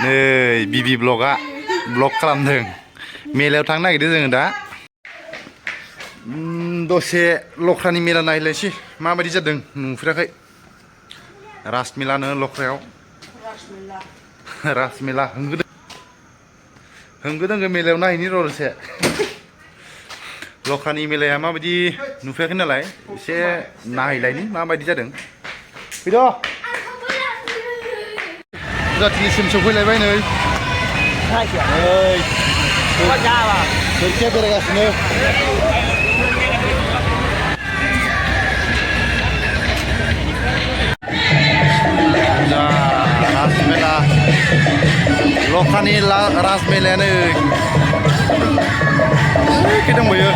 नै बिबि ब्लगआ ब्लग खालामदों मेलायाव थांनो नागिरदों जोङो दा दसे लख्रानि मेला नायलायसै माबायदि जादों नुफेराखै रासमेलानो लख्रायाव रासमेला होंगो दोंगो मेलायाव नायहैनि र' दसे लख्रानि मेलाया माबायदि नुफेराखै नालाय एसे नायहैलायनि माबायदि जादों फैद' जाथिनिसिम सफैलायबाय नै सोरखिया बेरायगासिनो रासमेला लख्रानि रासमेलायानो एखे दंबायो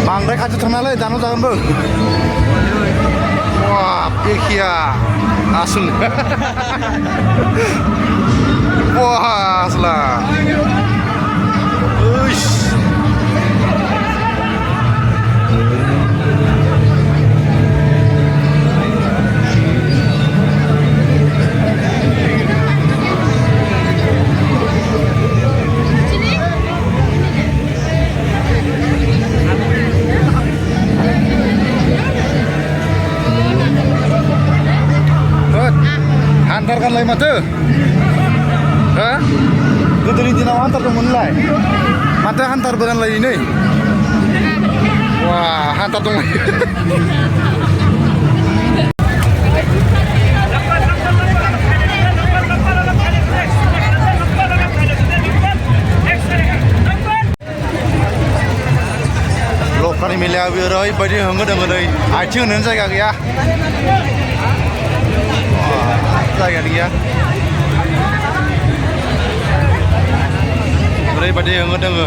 बांद्राय खाथि थांनालै दानो जागोनबो wah एखेया आसुल wah asla uish hantarkanलाय माथो हो गोदोनि दिनाव हान्थारदोंमोनलाय माथो हान्थारबोगानलाय नै wah हान्थार दंलाय लख्रानि मेलाया ओरैबायदि होंगो दोंगो नै आथिं होनोनो जायगा गैया जायगायानो गैया ओरैबायदि होंगो दोंगो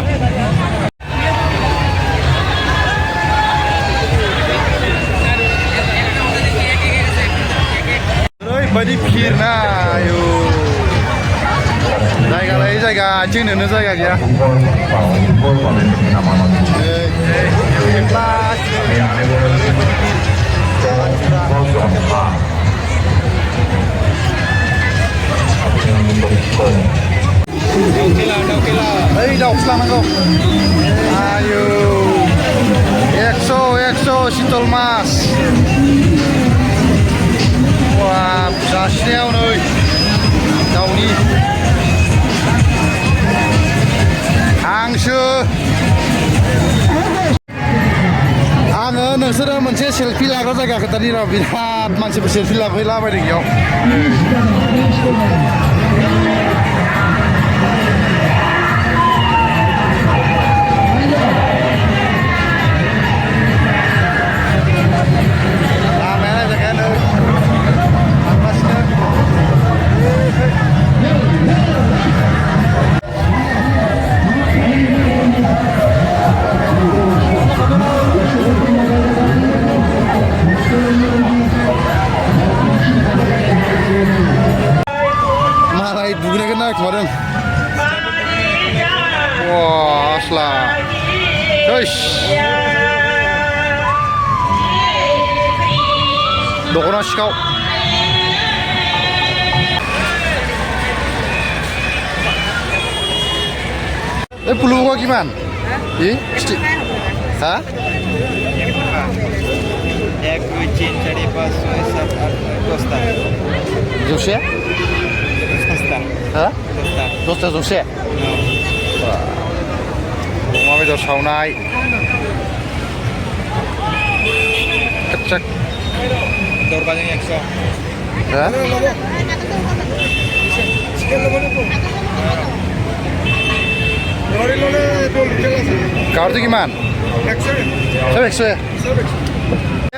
ओरैबायदि भिर ना आयु जायगा लायै जायगा आथिं होनोनो जायगा गैया Hei, daus langsung. Ayo, 100 Sitol Mas. Wah, jasnya nih. Tahu nih. Hangseu. आङो नोंसोरो मोनसे सेलफि लाग्रा जायगाखौ दानि र' बिराद मानसिफोर सेलफि लाफैलाबायदों बेयाव लामाया जायगायानो थांगासिनो मालाय दुगैनायखौ नायखुमादों wah asla guys dख'ना सिखाव puluh gimana? Ih, hah? এক দুই তিন চারি পাঁচ ছয় সাত আট নয় 10টা জোসে 10টা হ্যাঁ 10টা 10টা জোসে अमा बेदर सावनाय कच्चा Dorbannya 100. Hah? Kau itu gimana? Sobek.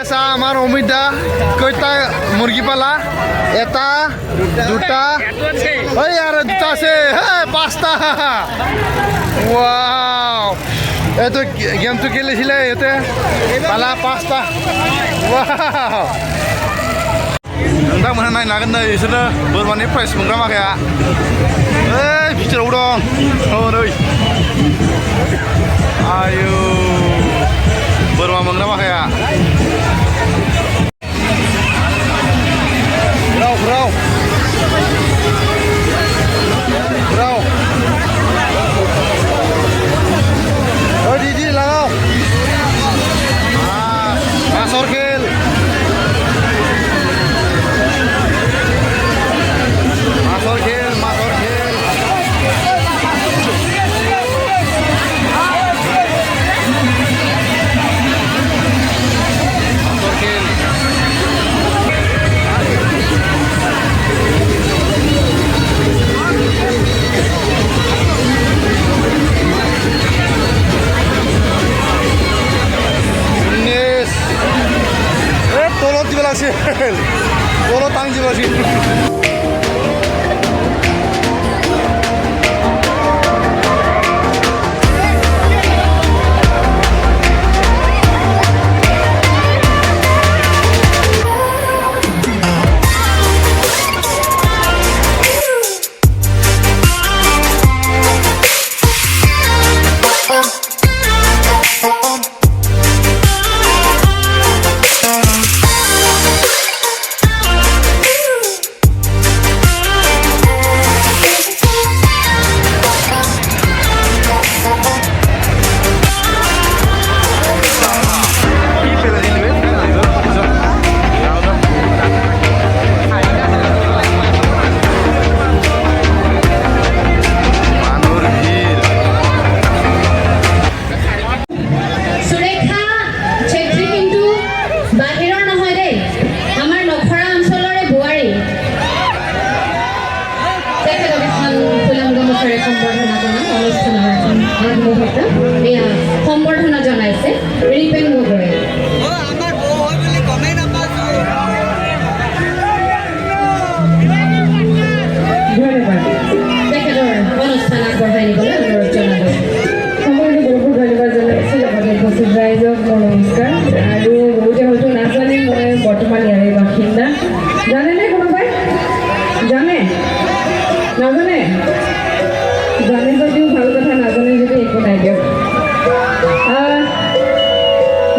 Esa amar omida koita murgi pala eta duta oh yaar duta se hey pasta wow eto game to খেলেছিলে এতে pala pasta wow ndak mana naik nagan deh isuna bermani price mungkin mah ya bicara udang oh doi ayo bermani mungkin mah ya Bro. Oh, Didi lao. Mas Orkel. Mas Orkel. Polo tang jiwa sih. সম্বৰ্ধনা জনাইছে repent Gogoi তেখেতৰ অনুষ্ঠান আগবঢ়াই নিবলৈ অনুৰোধ জনালোঁ সকলোকে বহুত ধন্যবাদ জনাইছোঁ লগতে উপস্থিত ৰাইজক মোৰ নমস্কাৰ আৰু বহুতে হয়তো নাজানে মই বৰ্তমান ইয়াৰে বাসিন্দা জানেনে কোনোবাই জানে নাজানে জানে যদিও ভাল কথা নাজানে যদি একো নাই দিয়ক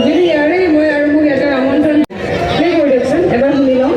যদি ইয়াৰে মই আৰু মোক এটা আমন্ত্ৰণ প্লে কৰি দিয়কচোন এবাৰ শুনি লওঁ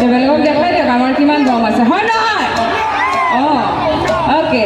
বেলেগক দেখাই দিয়ক আমাৰ কিমান দম আছে হয় নহয় অঁ অ'কে